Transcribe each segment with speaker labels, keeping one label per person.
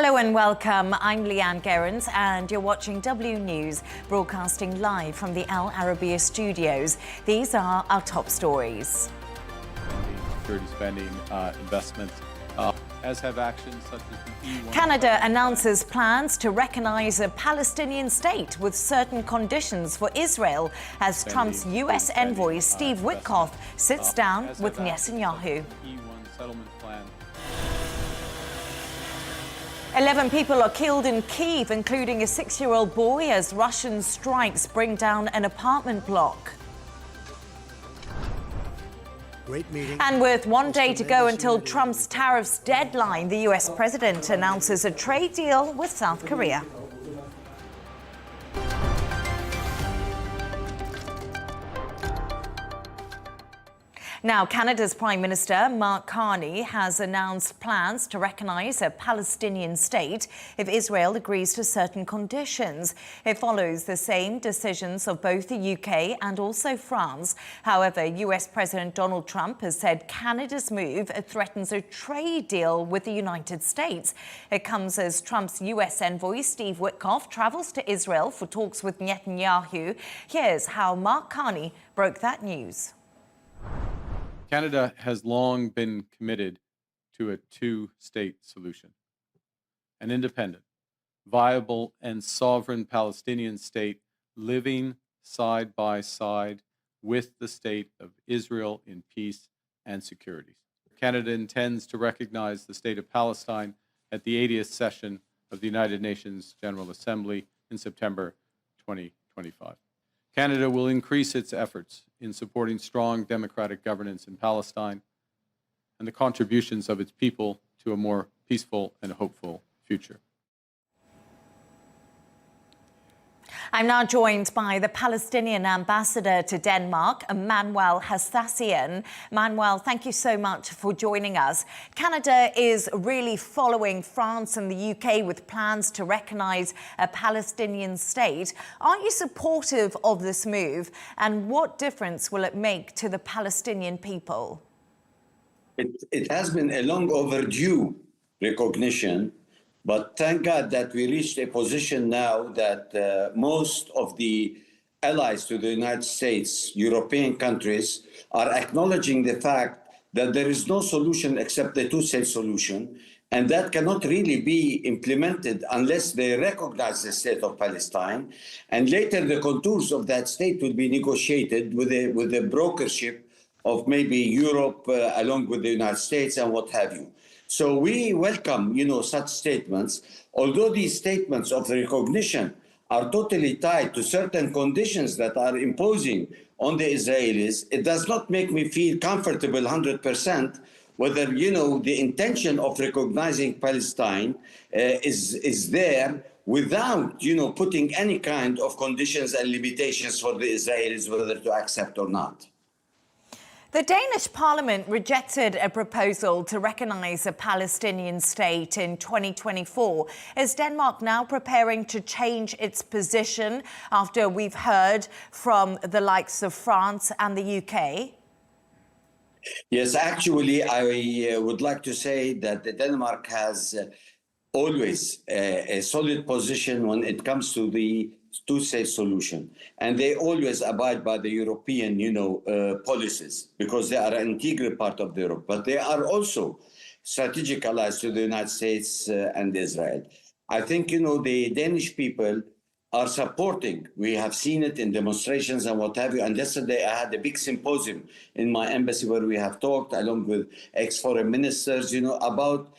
Speaker 1: Hello and welcome. I'm Leigh-Ann Gerrans and you're watching W News, broadcasting live from the Al Arabiya studios. These are our top stories.
Speaker 2: Security spending, investments, as have actions such as the E1.
Speaker 1: Canada announces plans to recognize a Palestinian state with certain conditions for Israel as Trump's U.S. envoy Steve Witkoff sits down with Netanyahu.
Speaker 2: E1 settlement plan.
Speaker 1: 11 people are killed in Kyiv, including a 6-year-old boy, as Russian strikes bring down an apartment block.
Speaker 3: Great meeting.
Speaker 1: And with one day to go until Trump's tariffs deadline, the U.S. president announces a trade deal with South Korea. Now, Canada's Prime Minister, Mark Carney, has announced plans to recognise a Palestinian state if Israel agrees to certain conditions. It follows the same decisions of both the UK and also France. However, US President Donald Trump has said Canada's move threatens a trade deal with the United States. It comes as Trump's US envoy, Steve Witkoff, travels to Israel for talks with Netanyahu. Here's how Mark Carney broke that news.
Speaker 2: Canada has long been committed to a two-state solution. An independent, viable, and sovereign Palestinian state living side by side with the state of Israel in peace and security. Canada intends to recognize the state of Palestine at the 80th session of the United Nations General Assembly in September 2025. Canada will increase its efforts in supporting strong democratic governance in Palestine and the contributions of its people to a more peaceful and hopeful future.
Speaker 1: I'm now joined by the Palestinian Ambassador to Denmark, Manuel Hassassian. Manuel, thank you so much for joining us. Canada is really following France and the UK with plans to recognise a Palestinian state. Are you supportive of this move, and what difference will it make to the Palestinian people?
Speaker 4: It has been a long overdue recognition. But thank God that we reached a position now that most of the allies to the United States, European countries, are acknowledging the fact that there is no solution except the two-state solution, and that cannot really be implemented unless they recognize the state of Palestine. And later, the contours of that state will be negotiated with the brokership of maybe Europe along with the United States and what have you. So we welcome, such statements, although these statements of recognition are totally tied to certain conditions that are imposing on the Israelis. It does not make me feel comfortable 100% whether, the intention of recognizing Palestine is there without, putting any kind of conditions and limitations for the Israelis whether to accept or not.
Speaker 1: The Danish parliament rejected a proposal to recognise a Palestinian state in 2024. Is Denmark now preparing to change its position after we've heard from the likes of France and the UK?
Speaker 4: Yes, actually, I would like to say that Denmark has always a solid position when it comes to the two-state solution. And they always abide by the European, policies, because they are an integral part of Europe. But they are also strategic allies to the United States and Israel. I think, the Danish people are supporting. We have seen it in demonstrations and what have you. And yesterday I had a big symposium in my embassy where we have talked along with ex-foreign ministers, about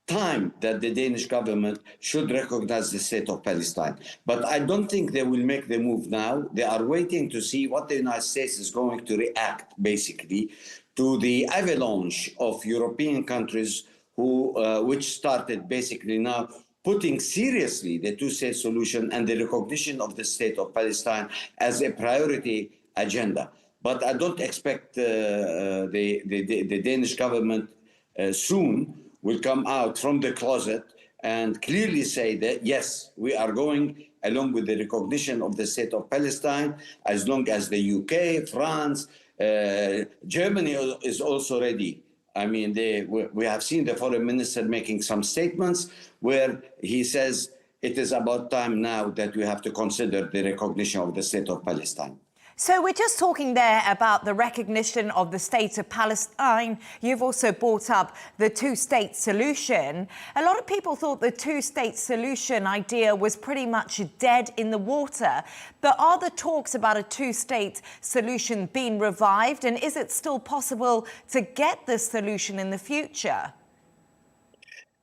Speaker 4: time that the Danish government should recognize the state of Palestine. But I don't think they will make the move now. They are waiting to see what the United States is going to react, basically, to the avalanche of European countries which started basically now putting seriously the two-state solution and the recognition of the state of Palestine as a priority agenda. But I don't expect the Danish government soon will come out from the closet and clearly say that, yes, we are going along with the recognition of the state of Palestine, as long as the UK, France, Germany is also ready. I mean, we have seen the foreign minister making some statements where he says it is about time now that we have to consider the recognition of the state of Palestine.
Speaker 1: So we're just talking there about the recognition of the state of Palestine. You've also brought up the two-state solution. A lot of people thought the two-state solution idea was pretty much dead in the water. But are the talks about a two-state solution being revived? And is it still possible to get this solution in the future?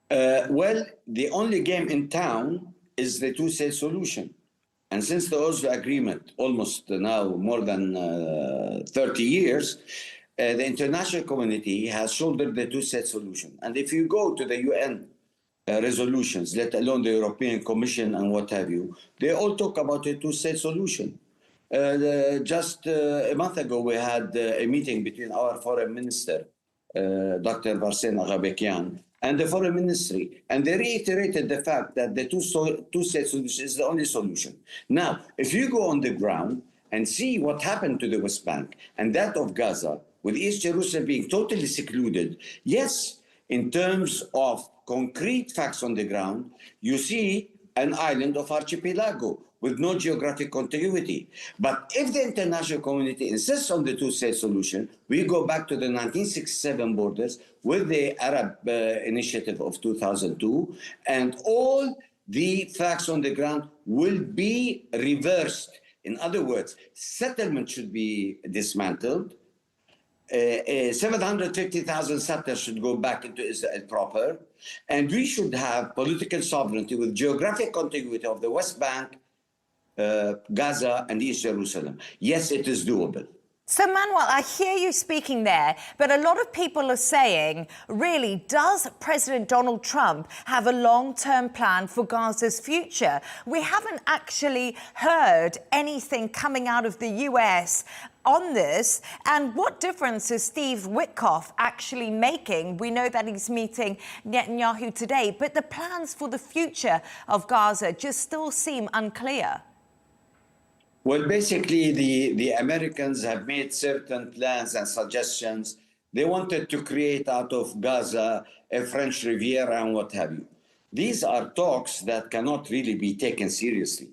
Speaker 4: Well, the only game in town is the two-state solution. And since the Oslo Agreement, almost now more than 30 years, the international community has shouldered the two-state solution. And if you go to the UN resolutions, let alone the European Commission and what have you, they all talk about a two-state solution. Just a month ago, we had a meeting between our foreign minister, Dr. Varsen Aghabekyan, and the foreign ministry, and they reiterated the fact that the two-state solution is the only solution. Now, if you go on the ground and see what happened to the West Bank and that of Gaza, with East Jerusalem being totally secluded, yes, in terms of concrete facts on the ground, you see an island of archipelago with no geographic contiguity. But if the international community insists on the two-state solution, we go back to the 1967 borders with the Arab Initiative of 2002, and all the facts on the ground will be reversed. In other words, settlement should be dismantled. 750,000 settlers should go back into Israel proper, and we should have political sovereignty with geographic contiguity of the West Bank, Gaza and East Jerusalem. Yes, it is doable.
Speaker 1: So, Manuel, I hear you speaking there, but a lot of people are saying, really, does President Donald Trump have a long-term plan for Gaza's future? We haven't actually heard anything coming out of the US on this. And what difference is Steve Witkoff actually making? We know that he's meeting Netanyahu today, but the plans for the future of Gaza just still seem unclear.
Speaker 4: Well, basically, the Americans have made certain plans and suggestions. They wanted to create out of Gaza a French Riviera and what have you. These are talks that cannot really be taken seriously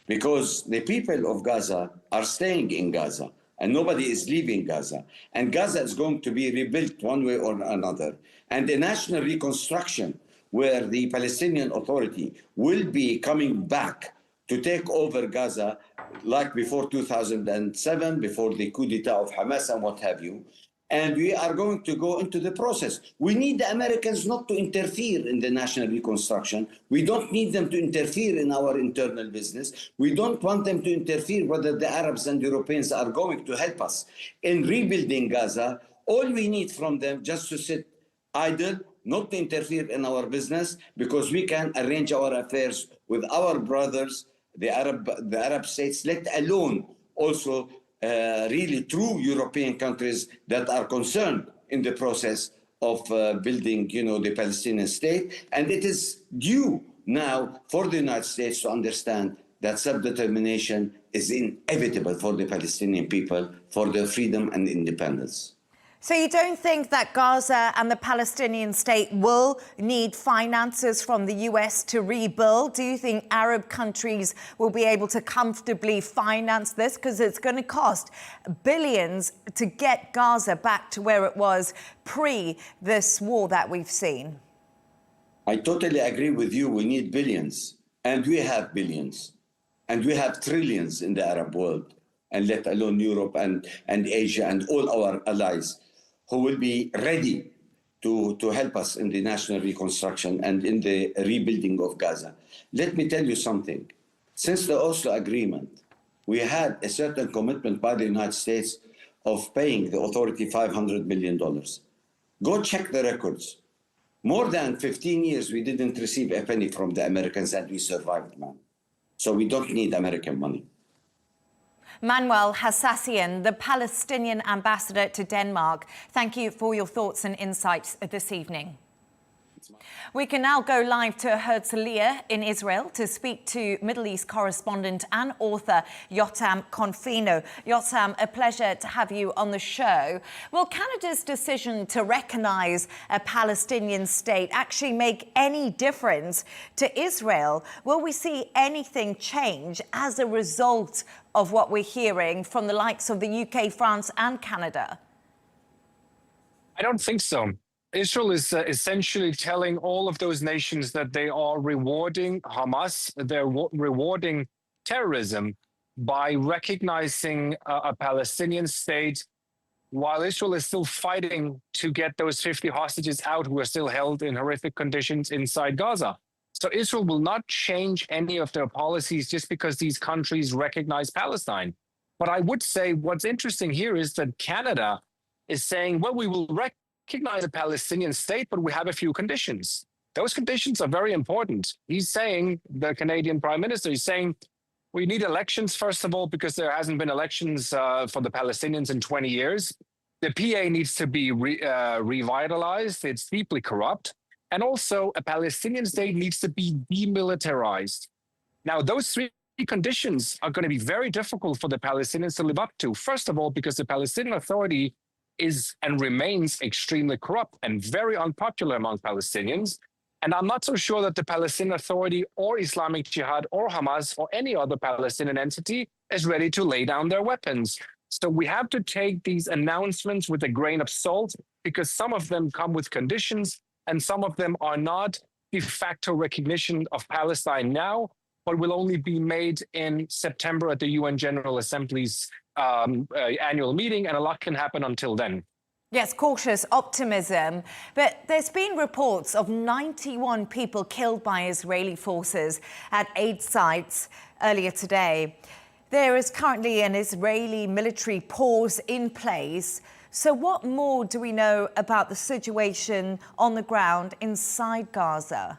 Speaker 4: because the people of Gaza are staying in Gaza and nobody is leaving Gaza. And Gaza is going to be rebuilt one way or another. And the national reconstruction, where the Palestinian Authority will be coming back to take over Gaza, like before 2007, before the coup d'etat of Hamas and what have you. And we are going to go into the process. We need the Americans not to interfere in the national reconstruction. We don't need them to interfere in our internal business. We don't want them to interfere whether the Arabs and Europeans are going to help us in rebuilding Gaza. All we need from them just to sit idle, not to interfere in our business, because we can arrange our affairs with our brothers, the Arab states, let alone also really true European countries that are concerned in the process of building, the Palestinian state. And it is due now for the United States to understand that self-determination is inevitable for the Palestinian people for their freedom and independence.
Speaker 1: So you don't think that Gaza and the Palestinian state will need finances from the US to rebuild? Do you think Arab countries will be able to comfortably finance this? Because it's going to cost billions to get Gaza back to where it was pre this war that we've seen.
Speaker 4: I totally agree with you. We need billions, and we have billions, and we have trillions in the Arab world, and let alone Europe and Asia and all our allies, who will be ready to help us in the national reconstruction and in the rebuilding of Gaza. Let me tell you something. Since the Oslo Agreement, we had a certain commitment by the United States of paying the authority $500 million. Go check the records. More than 15 years, we didn't receive a penny from the Americans, and we survived, man. So we don't need American money.
Speaker 1: Manuel Hassassian, the Palestinian Ambassador to Denmark, thank you for your thoughts and insights this evening. We can now go live to Herzliya in Israel to speak to Middle East correspondent and author Yotam Confino. Yotam, a pleasure to have you on the show. Will Canada's decision to recognise a Palestinian state actually make any difference to Israel? Will we see anything change as a result of what we're hearing from the likes of the UK, France and Canada?
Speaker 3: I don't think so. Israel is essentially telling all of those nations that they are rewarding Hamas, they're rewarding terrorism by recognizing a Palestinian state, while Israel is still fighting to get those 50 hostages out who are still held in horrific conditions inside Gaza. So Israel will not change any of their policies just because these countries recognize Palestine. But I would say what's interesting here is that Canada is saying, well, we will recognize a Palestinian state, but we have a few conditions. Those conditions are very important. He's saying, the Canadian Prime Minister, he's saying, we need elections, first of all, because there hasn't been elections for the Palestinians in 20 years. The PA needs to be revitalized. It's deeply corrupt. And also, a Palestinian state needs to be demilitarized. Now, those three conditions are going to be very difficult for the Palestinians to live up to. First of all, because the Palestinian Authority is and remains extremely corrupt and very unpopular among Palestinians. And I'm not so sure that the Palestinian Authority or Islamic Jihad or Hamas or any other Palestinian entity is ready to lay down their weapons. So we have to take these announcements with a grain of salt, because some of them come with conditions and some of them are not de facto recognition of Palestine now, but will only be made in September at the UN General Assembly's annual meeting, and a lot can happen until then.
Speaker 1: Yes, cautious optimism, but there's been reports of 91 people killed by Israeli forces at aid sites earlier today. There is currently an Israeli military pause in place. So what more do we know about the situation on the ground inside Gaza?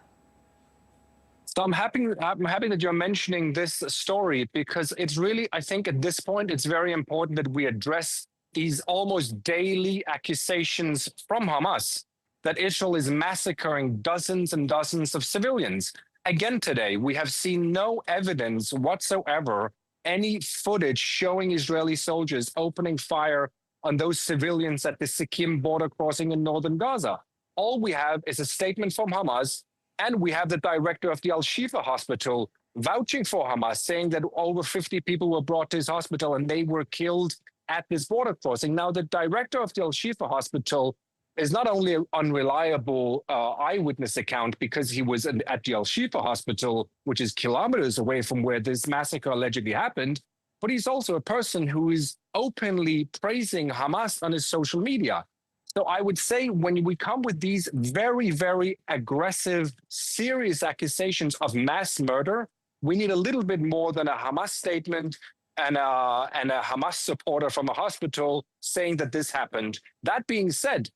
Speaker 3: So I'm happy that you're mentioning this story, because it's really, I think at this point, it's very important that we address these almost daily accusations from Hamas that Israel is massacring dozens and dozens of civilians. Again today, we have seen no evidence whatsoever, any footage showing Israeli soldiers opening fire on those civilians at the Sikkim border crossing in northern Gaza. All we have is a statement from Hamas, and we have the director of the Al-Shifa hospital vouching for Hamas, saying that over 50 people were brought to his hospital and they were killed at this border crossing. Now, the director of the Al-Shifa hospital is not only an unreliable eyewitness account because he was at the Al-Shifa hospital, which is kilometers away from where this massacre allegedly happened, but he's also a person who is openly praising Hamas on his social media. So I would say when we come with these very, very aggressive, serious accusations of mass murder, we need a little bit more than a Hamas statement and a Hamas supporter from a hospital saying that this happened. That being said,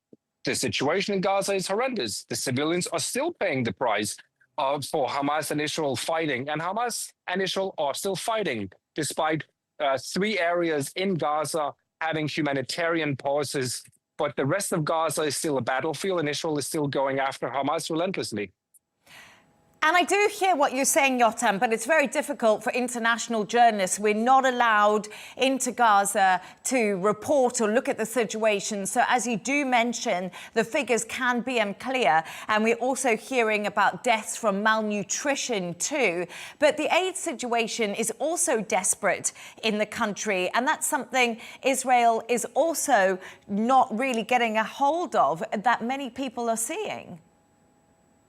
Speaker 3: the situation in Gaza is horrendous. The civilians are still paying the price for Hamas and Israel fighting, and Hamas and Israel are still fighting, despite 3 areas in Gaza having humanitarian pauses. But the rest of Gaza is still a battlefield, and Israel is still going after Hamas relentlessly.
Speaker 1: And I do hear what you're saying, Yotam, but it's very difficult for international journalists. We're not allowed into Gaza to report or look at the situation. So as you do mention, the figures can be unclear. And we're also hearing about deaths from malnutrition too. But the aid situation is also desperate in the country. And that's something Israel is also not really getting a hold of, that many people are seeing.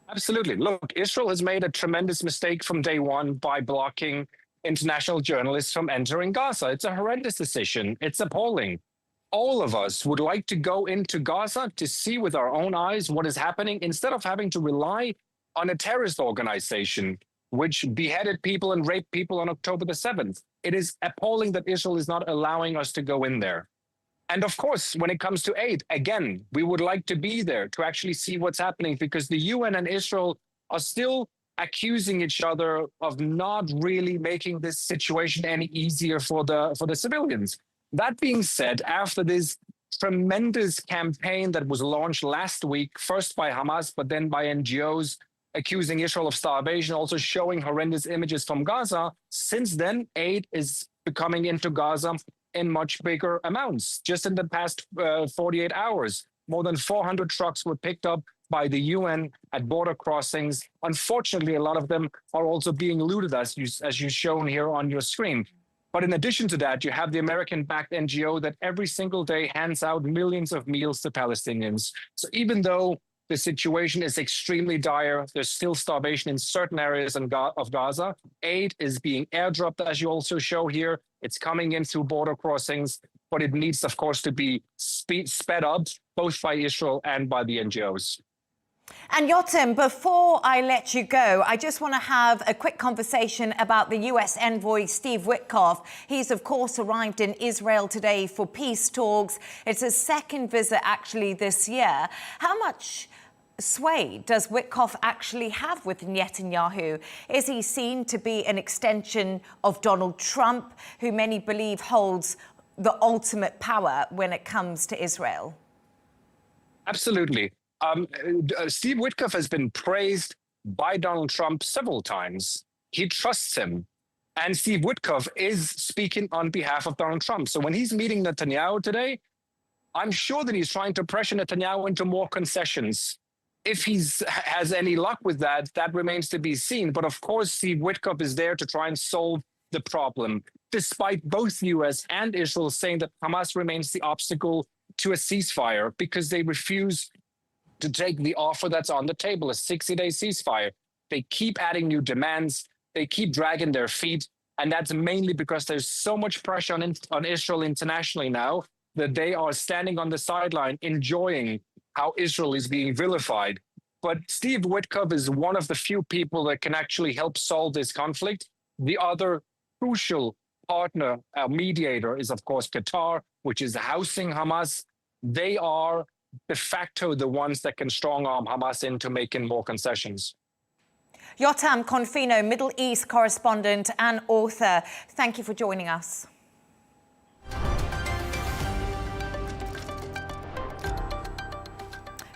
Speaker 3: Absolutely. Look, Israel has made a tremendous mistake from day one by blocking international journalists from entering Gaza. It's a horrendous decision. It's appalling. All of us would like to go into Gaza to see with our own eyes what is happening, instead of having to rely on a terrorist organization which beheaded people and raped people on October the 7th. It is appalling that Israel is not allowing us to go in there. And of course, when it comes to aid, again, we would like to be there to actually see what's happening, because the UN and Israel are still accusing each other of not really making this situation any easier for the civilians. That being said, after this tremendous campaign that was launched last week, first by Hamas, but then by NGOs accusing Israel of starvation, also showing horrendous images from Gaza. Since then, aid is coming into Gaza in much bigger amounts. Just in the past 48 hours, more than 400 trucks were picked up by the UN at border crossings. Unfortunately, a lot of them are also being looted, as you've shown here on your screen. But in addition to that, you have the American-backed NGO that every single day hands out millions of meals to Palestinians. So even though the situation is extremely dire, there's still starvation in certain areas of Gaza, aid is being airdropped, as you also show here. It's coming in through border crossings, but it needs, of course, to be sped up, both by Israel and by the NGOs.
Speaker 1: And Yotam, before I let you go, I just want to have a quick conversation about the US envoy, Steve Witkoff. He's, of course, arrived in Israel today for peace talks. It's his second visit, actually, this year. How much sway does Witkoff actually have with Netanyahu? Is he seen to be an extension of Donald Trump, who many believe holds the ultimate power when it comes to Israel?
Speaker 3: Absolutely. Steve Witkoff has been praised by Donald Trump several times. He trusts him. And Steve Witkoff is speaking on behalf of Donald Trump. So when he's meeting Netanyahu today, I'm sure that he's trying to pressure Netanyahu into more concessions. If he has any luck with that, that remains to be seen. But of course, Steve Witkoff is there to try and solve the problem, despite both US and Israel saying that Hamas remains the obstacle to a ceasefire because they refuse to take the offer that's on the table, a 60-day ceasefire. They keep adding new demands. They keep dragging their feet. And that's mainly because there's so much pressure on Israel internationally now that they are standing on the sideline enjoying how Israel is being vilified. But Steve Witkoff is one of the few people that can actually help solve this conflict. The other crucial partner, mediator, is, of course, Qatar, which is housing Hamas. They are de facto the ones that can strong-arm Hamas into making more concessions.
Speaker 1: Yotam Confino, Middle East correspondent and author, thank you for joining us.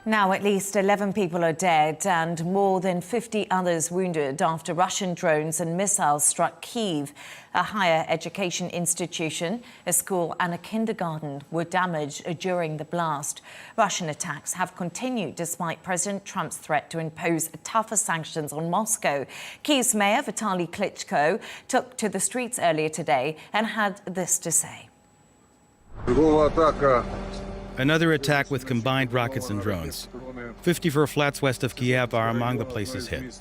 Speaker 1: Now, at least 11 people are dead and more than 50 others wounded after Russian drones and missiles struck Kyiv. A higher education institution, a school and a kindergarten were damaged during the blast. Russian attacks have continued despite President Trump's threat to impose tougher sanctions on Moscow. Kyiv's mayor, Vitaly Klitschko, took to the streets earlier today and had this to say.
Speaker 5: Another attack with combined rockets and drones. 54 flats west of Kyiv are among the places hit.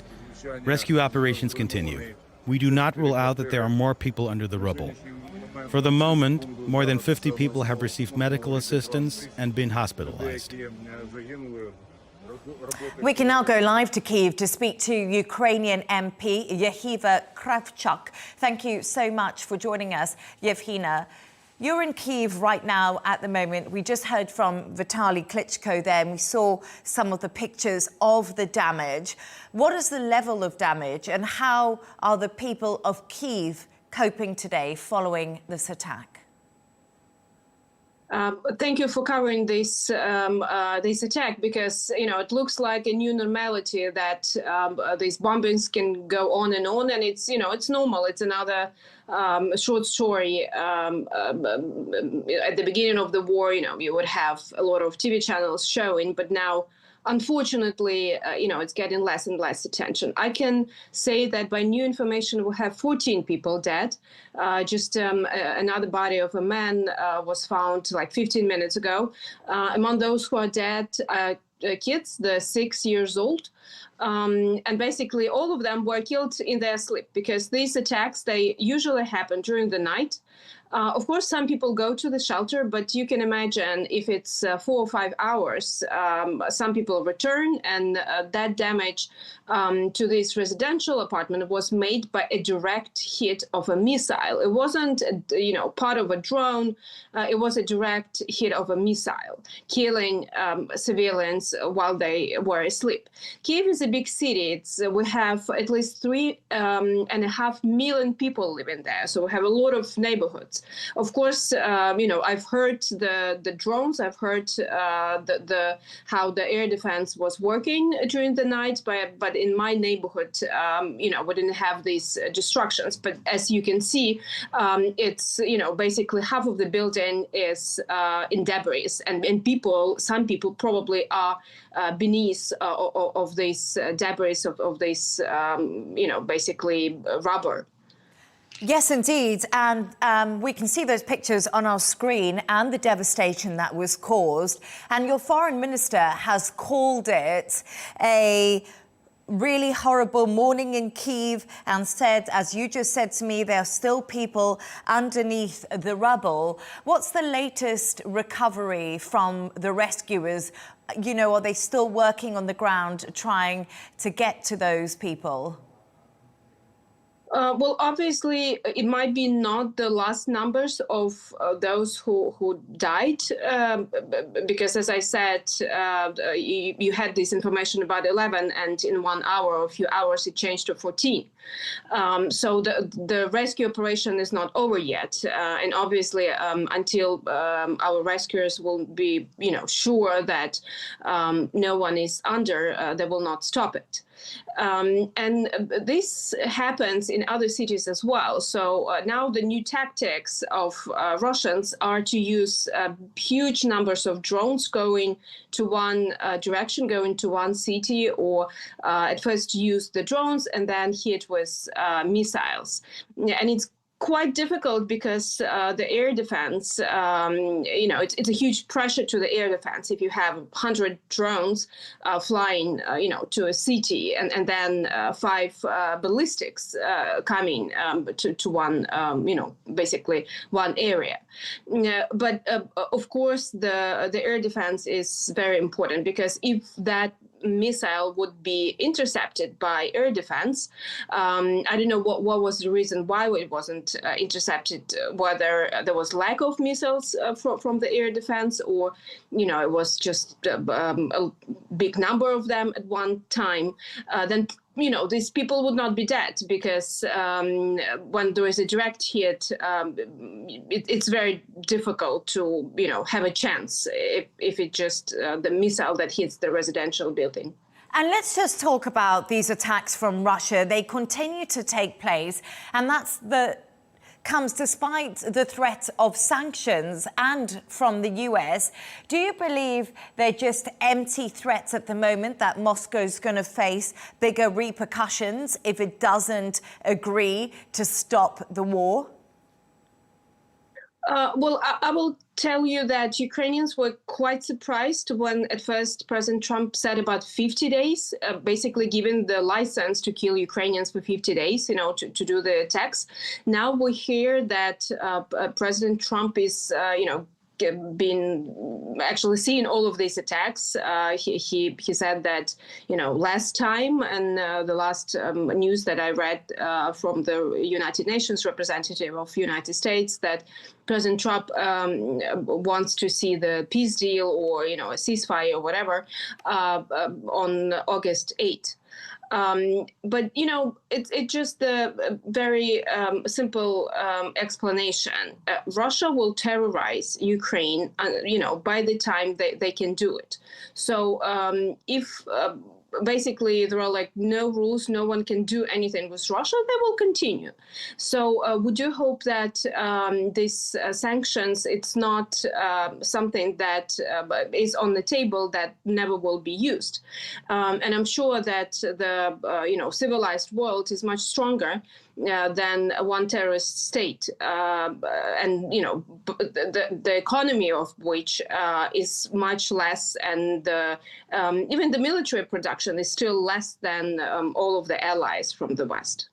Speaker 5: Rescue operations continue. We do not rule out that there are more people under the rubble. For the moment, more than 50 people have received medical assistance and been hospitalized.
Speaker 1: We can now go live to Kyiv to speak to Ukrainian MP Yevhenia Kravchuk. Thank you so much for joining us, Yevhenia. You're in Kyiv right now at the moment. We just heard from Vitaly Klitschko there, and we saw some of the pictures of the damage. What is the level of damage, and how are the people of Kyiv coping today following this attack?
Speaker 6: Thank you for covering this this attack, because it looks like a new normality that these bombings can go on, and it's it's normal. It's another short story. At the beginning of the war, you would have a lot of TV channels showing, but now, unfortunately, it's getting less and less attention. I can say that by new information, we have 14 people dead. Just another body of a man was found like 15 minutes ago. Among those who are dead, kids, they're 6 years old. And basically all of them were killed in their sleep, because these attacks, they usually happen during the night. Of course, some people go to the shelter, but you can imagine if it's 4 or 5 hours, some people return, and that damage to this residential apartment was made by a direct hit of a missile. It wasn't, part of a drone. It was a direct hit of a missile, killing civilians while they were asleep. Kyiv is a big city. We have at least 3.5 million people living there. So we have a lot of neighborhoods. Of course, I've heard the drones. I've heard how the air defense was working during the night. But in my neighborhood, we didn't have these destructions. But as you can see, it's basically half of the building is in debris, and some people probably are beneath of this debris of this basically rubber.
Speaker 1: Yes, indeed. And we can see those pictures on our screen and the devastation that was caused. And your foreign minister has called it a really horrible morning in Kyiv and said, as you just said to me, there are still people underneath the rubble. What's the latest recovery from the rescuers? Are they still working on the ground trying to get to those people?
Speaker 6: Well, obviously, it might be not the last numbers of those who died, because, as I said, you had this information about 11, and in 1 hour or a few hours, it changed to 14. So the rescue operation is not over yet, and obviously, until our rescuers will be, sure that no one is under, they will not stop it. And this happens in other cities as well. So now the new tactics of Russians are to use huge numbers of drones going to one direction, going to one city, or at first use the drones and then hit with missiles. And it's quite difficult because the air defense, it's a huge pressure to the air defense. If you have 100 drones flying, to a city, and then 5 ballistics coming to one, basically one area. But of course, the air defense is very important, because if that missile would be intercepted by air defense. I don't know what was the reason why it wasn't intercepted, whether there was lack of missiles from the air defense, or, it was just a big number of them at one time. Then these people would not be dead, because when there is a direct hit, it's very difficult to, have a chance if it just the missile that hits the residential building.
Speaker 1: And let's just talk about these attacks from Russia. They continue to take place, and comes despite the threat of sanctions and from the US. Do you believe they're just empty threats at the moment, that Moscow's going to face bigger repercussions if it doesn't agree to stop the war?
Speaker 6: Well, I will tell you that Ukrainians were quite surprised when at first President Trump said about 50 days, basically giving the license to kill Ukrainians for 50 days, to do the attacks. Now we hear that President Trump is, been actually seeing all of these attacks. He said that, last time, and the last news that I read from the United Nations representative of United States, that President Trump wants to see the peace deal, or, a ceasefire or whatever, on August 8th. But, it's just a very simple explanation. Russia will terrorize Ukraine, by the time they can do it. So if basically there are no rules, no one can do anything with Russia, they will continue. So we do hope that these sanctions, it's not something that is on the table that never will be used. And I'm sure that the civilized world is much stronger than one terrorist state, and the economy of which is much less, and even the military production is still less than all of the allies from the West.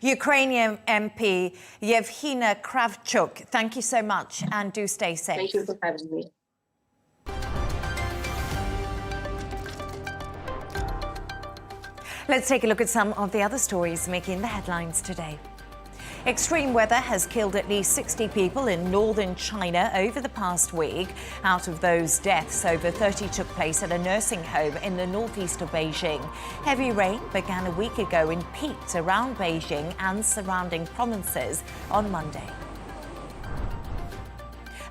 Speaker 1: Ukrainian MP Yevhenia Kravchuk, thank you so much, and do stay safe.
Speaker 6: Thank you for having me.
Speaker 1: Let's take a look at some of the other stories making the headlines today. Extreme weather has killed at least 60 people in northern China over the past week. Out of those deaths, over 30 took place at a nursing home in the northeast of Beijing. Heavy rain began a week ago and peaked around Beijing and surrounding provinces on Monday.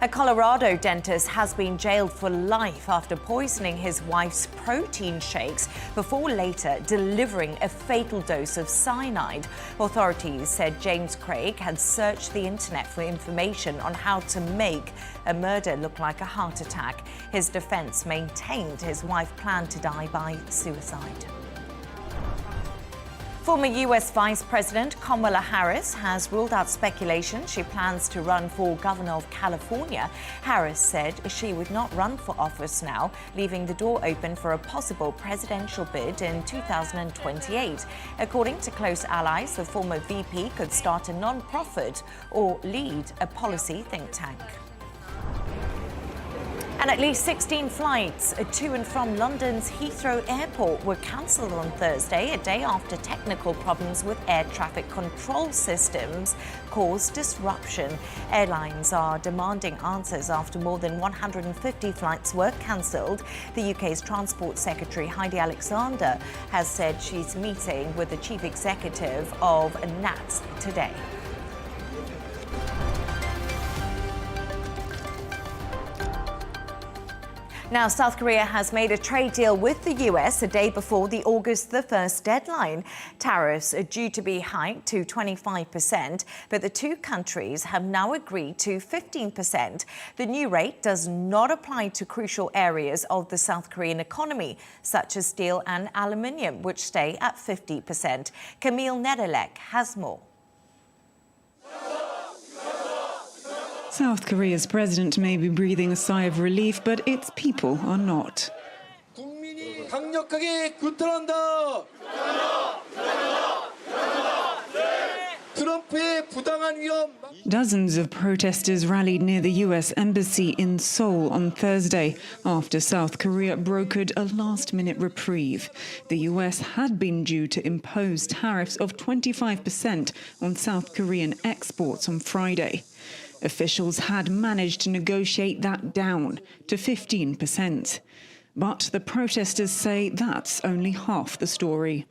Speaker 1: A Colorado dentist has been jailed for life after poisoning his wife's protein shakes before later delivering a fatal dose of cyanide. Authorities said James Craig had searched the internet for information on how to make a murder look like a heart attack. His defense maintained his wife planned to die by suicide. Former U.S. Vice President Kamala Harris has ruled out speculation she plans to run for governor of California. Harris said she would not run for office now, leaving the door open for a possible presidential bid in 2028. According to close allies, the former VP could start a non-profit or lead a policy think tank. And at least 16 flights to and from London's Heathrow Airport were cancelled on Thursday, a day after technical problems with air traffic control systems caused disruption. Airlines are demanding answers after more than 150 flights were cancelled. The UK's Transport Secretary Heidi Alexander has said she's meeting with the chief executive of NATS today. Now, South Korea has made a trade deal with the US a day before the August the 1st deadline. Tariffs are due to be hiked to 25%, but the two countries have now agreed to 15%. The new rate does not apply to crucial areas of the South Korean economy, such as steel and aluminium, which stay at 50%. Camille Nedelec has more.
Speaker 7: South Korea's president may be breathing a sigh of relief, but its people are not. Dozens of protesters rallied near the US embassy in Seoul on Thursday after South Korea brokered a last-minute reprieve. The US had been due to impose tariffs of 25% on South Korean exports on Friday. Officials had managed to negotiate that down to 15%. But the protesters say that's only half the story.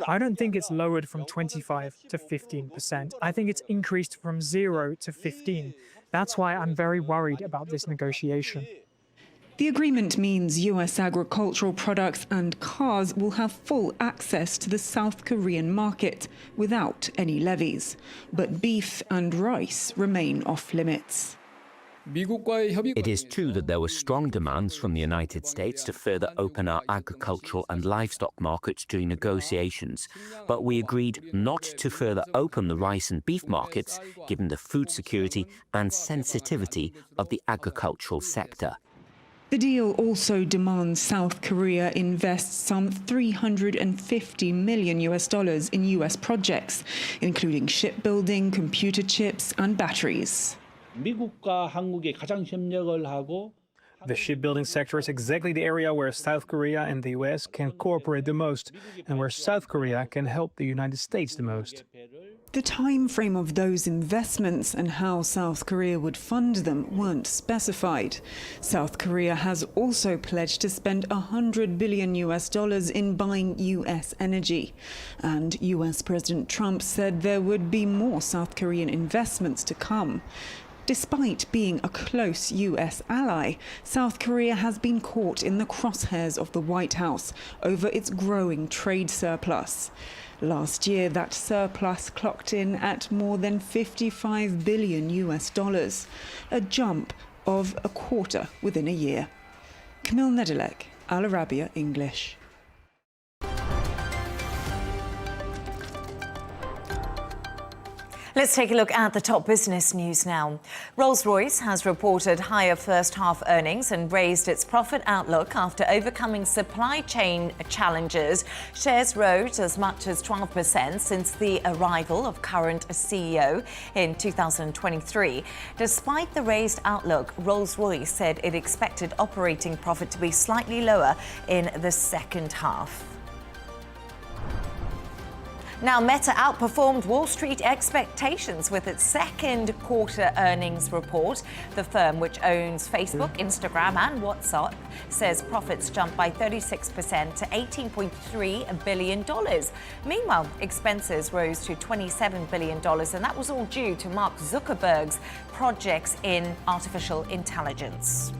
Speaker 8: I don't think it's lowered from 25 to 15%. I think it's increased from 0 to 15. That's why I'm very worried about this negotiation.
Speaker 7: The agreement means US agricultural products and cars will have full access to the South Korean market without any levies. But beef and rice remain off limits.
Speaker 9: It is true that there were strong demands from the United States to further open our agricultural and livestock markets during negotiations, but we agreed not to further open the rice and beef markets, given the food security and sensitivity of the agricultural sector.
Speaker 7: The deal also demands South Korea invest some $350 million in US projects, including shipbuilding, computer chips and batteries.
Speaker 8: The shipbuilding sector is exactly the area where South Korea and the US can cooperate the most, and where South Korea can help the United States the most.
Speaker 7: The time frame of those investments and how South Korea would fund them weren't specified. South Korea has also pledged to spend $100 billion in buying US energy. And US President Trump said there would be more South Korean investments to come. Despite being a close US ally, South Korea has been caught in the crosshairs of the White House over its growing trade surplus. Last year, that surplus clocked in at more than $55 billion, a jump of a quarter within a year. Camille Nedelec, Arabiya English.
Speaker 1: Let's take a look at the top business news now. Rolls-Royce has reported higher first-half earnings and raised its profit outlook after overcoming supply chain challenges. Shares rose as much as 12% since the arrival of current CEO in 2023. Despite the raised outlook, Rolls-Royce said it expected operating profit to be slightly lower in the second half. Now, Meta outperformed Wall Street expectations with its second quarter earnings report. The firm, which owns Facebook, Instagram, and WhatsApp, says profits jumped by 36% to $18.3 billion. Meanwhile, expenses rose to $27 billion, and that was all due to Mark Zuckerberg's projects in artificial intelligence.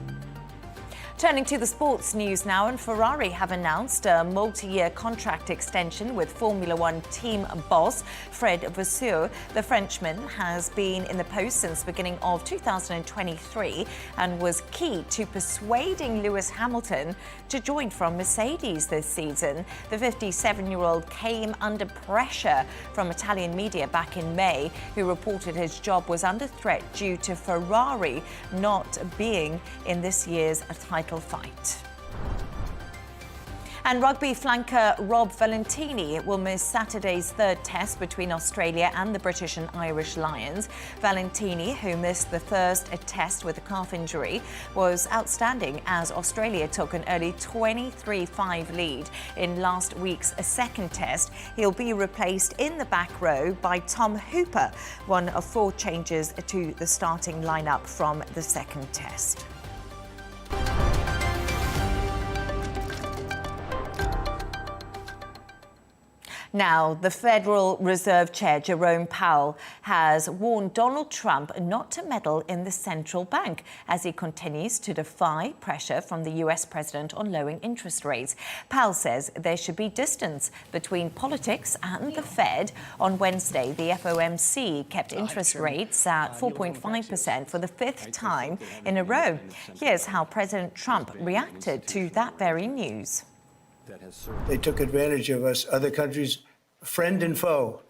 Speaker 1: Turning to the sports news now, and Ferrari have announced a multi-year contract extension with Formula One team boss Fred Vasseur. The Frenchman has been in the post since the beginning of 2023 and was key to persuading Lewis Hamilton to join from Mercedes this season. The 57-year-old came under pressure from Italian media back in May, who reported his job was under threat due to Ferrari not being in this year's title fight. And rugby flanker Rob Valentini will miss Saturday's third test between Australia and the British and Irish Lions. Valentini, who missed the first test with a calf injury, was outstanding as Australia took an early 23-5 lead in last week's second test. He'll be replaced in the back row by Tom Hooper, one of 4 changes to the starting lineup from the second test. Now, the Federal Reserve Chair, Jerome Powell, has warned Donald Trump not to meddle in the central bank as he continues to defy pressure from the US president on lowering interest rates. Powell says there should be distance between politics and the Fed. On Wednesday, the FOMC kept interest rates at 4.5% for the 5th time in a row. Here's how President Trump reacted to that very news.
Speaker 10: They took advantage of us, other countries, friend and foe.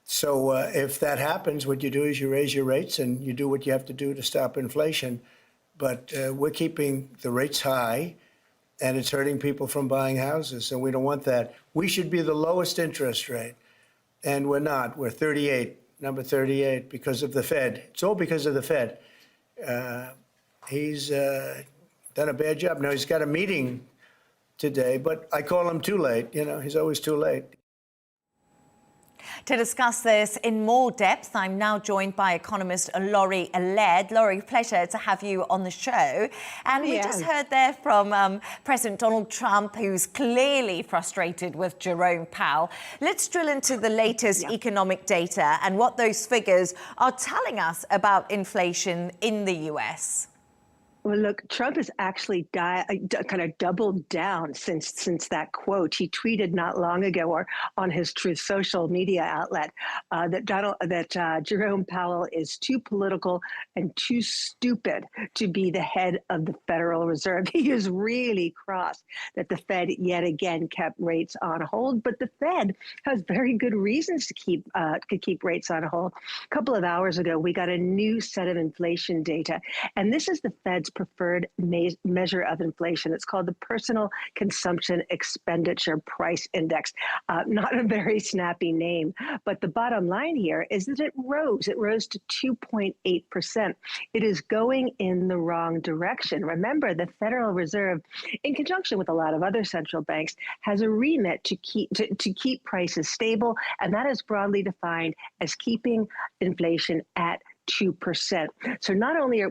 Speaker 10: So if that happens, what you do is you raise your rates and you do what you have to do to stop inflation. But we're keeping the rates high, and it's hurting people from buying houses, and we don't want that. We should be the lowest interest rate, and we're not. We're 38, number 38, because of the Fed. It's all because of the Fed. He's done a bad job. Now, he's got a meeting today, but I call him too late. You know, he's always too late.
Speaker 1: To discuss this in more depth, I'm now joined by economist Laurie Laird. Laurie, pleasure to have you on the show. And we just heard there from President Donald Trump, who's clearly frustrated with Jerome Powell. Let's drill into the latest economic data and what those figures are telling us about inflation in the US.
Speaker 11: Well, look, Trump has actually kind of doubled down since that quote. He tweeted not long ago, or on his Truth Social media outlet, that Jerome Powell is too political and too stupid to be the head of the Federal Reserve. He is really cross that the Fed yet again kept rates on hold, but the Fed has very good reasons to keep rates on hold. A couple of hours ago, we got a new set of inflation data, and this is the Fed's preferred measure of inflation. It's called the Personal Consumption Expenditure Price Index. Not a very snappy name, but the bottom line here is that it rose. It rose to 2.8%. It is going in the wrong direction. Remember, the Federal Reserve, in conjunction with a lot of other central banks, has a remit to keep prices stable, and that is broadly defined as keeping inflation at 2%. So not only are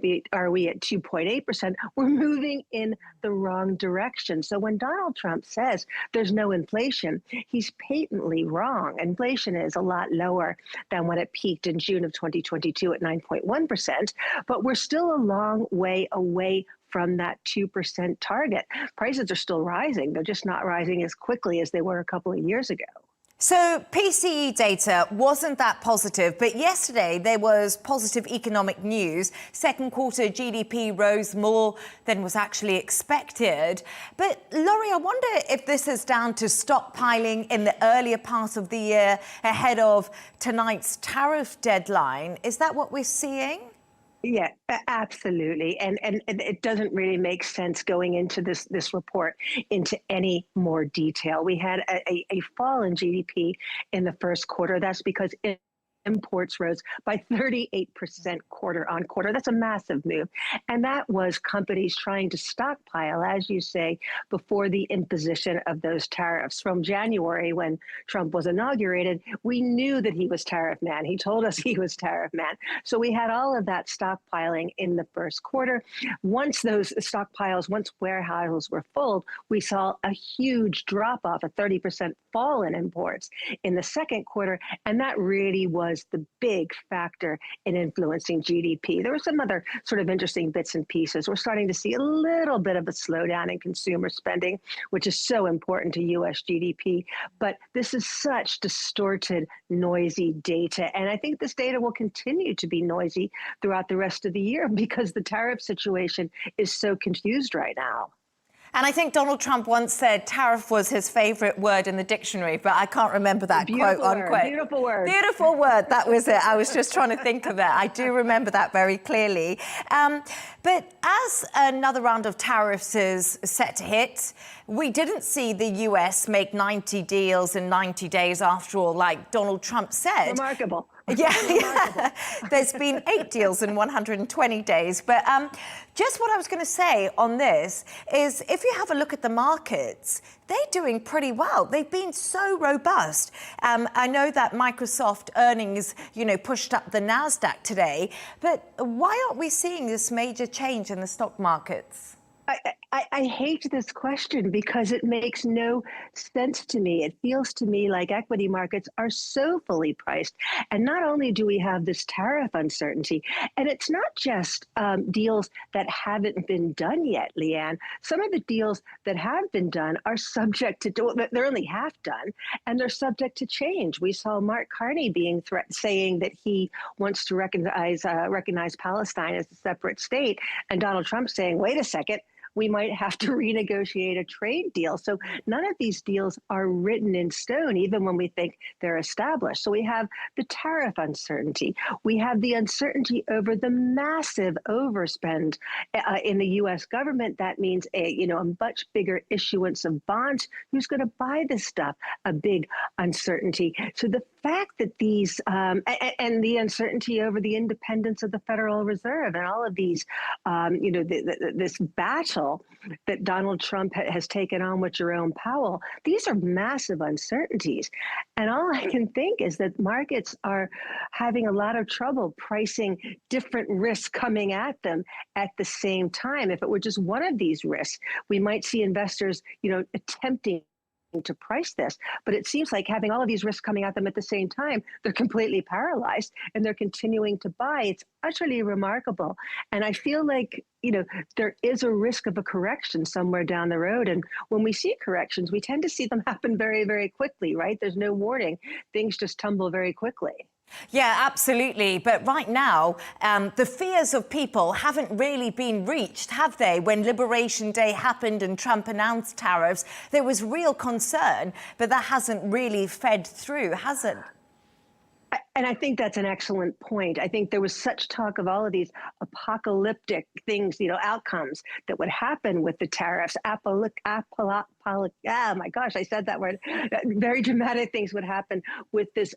Speaker 11: we at 2.8%, we're moving in the wrong direction. So when Donald Trump says there's no inflation, he's patently wrong. Inflation is a lot lower than when it peaked in June of 2022 at 9.1%, but we're still a long way away from that 2% target. Prices are still rising. They're just not rising as quickly as they were a couple of years ago.
Speaker 1: So PCE data wasn't that positive, but yesterday there was positive economic news. Second quarter GDP rose more than was actually expected. But Laurie, I wonder if this is down to stockpiling in the earlier part of the year ahead of tonight's tariff deadline. Is that what we're seeing?
Speaker 11: Yeah, absolutely. And it doesn't really make sense going into this report into any more detail. We had a fall in GDP in the first quarter. That's because imports rose by 38% quarter on quarter. That's a massive move. And that was companies trying to stockpile, as you say, before the imposition of those tariffs. From January, when Trump was inaugurated, we knew that he was tariff man. He told us he was tariff man. So we had all of that stockpiling in the first quarter. Once those stockpiles, once warehouses were full, we saw a huge drop off, a 30% fall in imports in the second quarter. And that really was the big factor in influencing GDP. There were some other sort of interesting bits and pieces. We're starting to see a little bit of a slowdown in consumer spending, which is so important to US GDP. But this is such distorted, noisy data. And I think this data will continue to be noisy throughout the rest of the year because the tariff situation is so confused right now.
Speaker 1: And I think Donald Trump once said tariff was his favorite word in the dictionary, but I can't remember that quote unquote.
Speaker 11: Beautiful word.
Speaker 1: Beautiful word. That was it. I was just trying to think of it. I do remember that very clearly. But as another round of tariffs is set to hit, we didn't see the US make 90 deals in 90 days after all, like Donald Trump said.
Speaker 11: Remarkable.
Speaker 1: Yeah. There's been 8 deals in 120 days. But just what I was going to say on this is if you have a look at the markets, they're doing pretty well. They've been so robust. I know that Microsoft earnings, pushed up the NASDAQ today. But why aren't we seeing this major change in the stock markets?
Speaker 11: I hate this question because it makes no sense to me. It feels to me like equity markets are so fully priced. And not only do we have this tariff uncertainty, and it's not just deals that haven't been done yet, Leigh-Ann. Some of the deals that have been done are subject to, they're only half done, and they're subject to change. We saw Mark Carney being saying that he wants to recognize Palestine as a separate state, and Donald Trump saying, wait a second, we might have to renegotiate a trade deal. So none of these deals are written in stone, even when we think they're established. So we have the tariff uncertainty. We have the uncertainty over the massive overspend in the U.S. government. That means a much bigger issuance of bonds. Who's going to buy this stuff? A big uncertainty. So the fact that these and the uncertainty over the independence of the Federal Reserve and all of these, this battle that Donald Trump has taken on with Jerome Powell, these are massive uncertainties. And all I can think is that markets are having a lot of trouble pricing different risks coming at them at the same time. If it were just one of these risks, we might see investors, attempting to price this, but it seems like having all of these risks coming at them at the same time, they're completely paralyzed and they're continuing to buy. It's utterly remarkable. And I feel like, there is a risk of a correction somewhere down the road. And when we see corrections, we tend to see them happen very, very quickly, right? There's no warning. Things just tumble very quickly.
Speaker 1: Yeah, absolutely. But right now, the fears of people haven't really been reached, have they? When Liberation Day happened and Trump announced tariffs, there was real concern, but that hasn't really fed through, has it?
Speaker 11: And I think that's an excellent point. I think there was such talk of all of these apocalyptic things, outcomes that would happen with the tariffs. Oh my gosh, I said that word. Very dramatic things would happen with this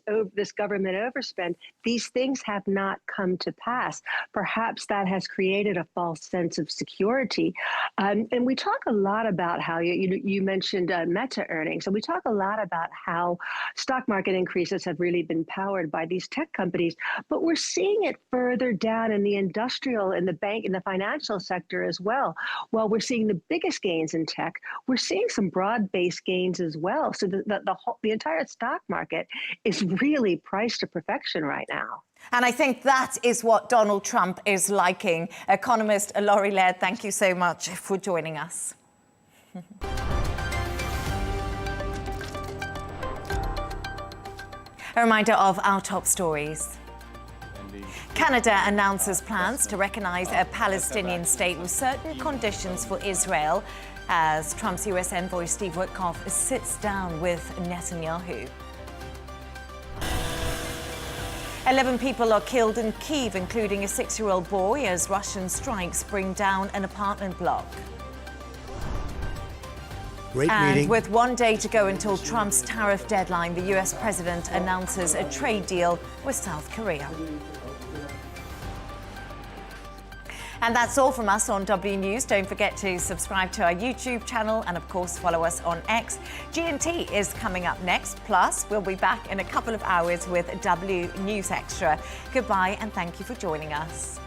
Speaker 11: government overspend. These things have not come to pass. Perhaps that has created a false sense of security. And we talk a lot about how you mentioned Meta earnings, and we talk a lot about how stock market increases have really been powered by these tech companies, but we're seeing it further down in the industrial, in the bank, in the financial sector as well. While we're seeing the biggest gains in tech, we're seeing some broad-based gains as well. So the entire stock market is really priced to perfection right now.
Speaker 1: And I think that is what Donald Trump is liking. Economist Laurie Laird, thank you so much for joining us. A reminder of our top stories. Canada announces plans to recognize a Palestinian state with certain conditions for Israel as Trump's US envoy Steve Witkoff sits down with Netanyahu. 11 people are killed in Kyiv, including a 6-year-old boy, as Russian strikes bring down an apartment block.
Speaker 10: Great
Speaker 1: and
Speaker 10: meeting.
Speaker 1: with 1 day to go until Trump's tariff deadline, the US president announces a trade deal with South Korea. And that's all from us on W News. Don't forget to subscribe to our YouTube channel and, of course, follow us on X. G&T is coming up next. Plus, we'll be back in a couple of hours with W News Extra. Goodbye and thank you for joining us.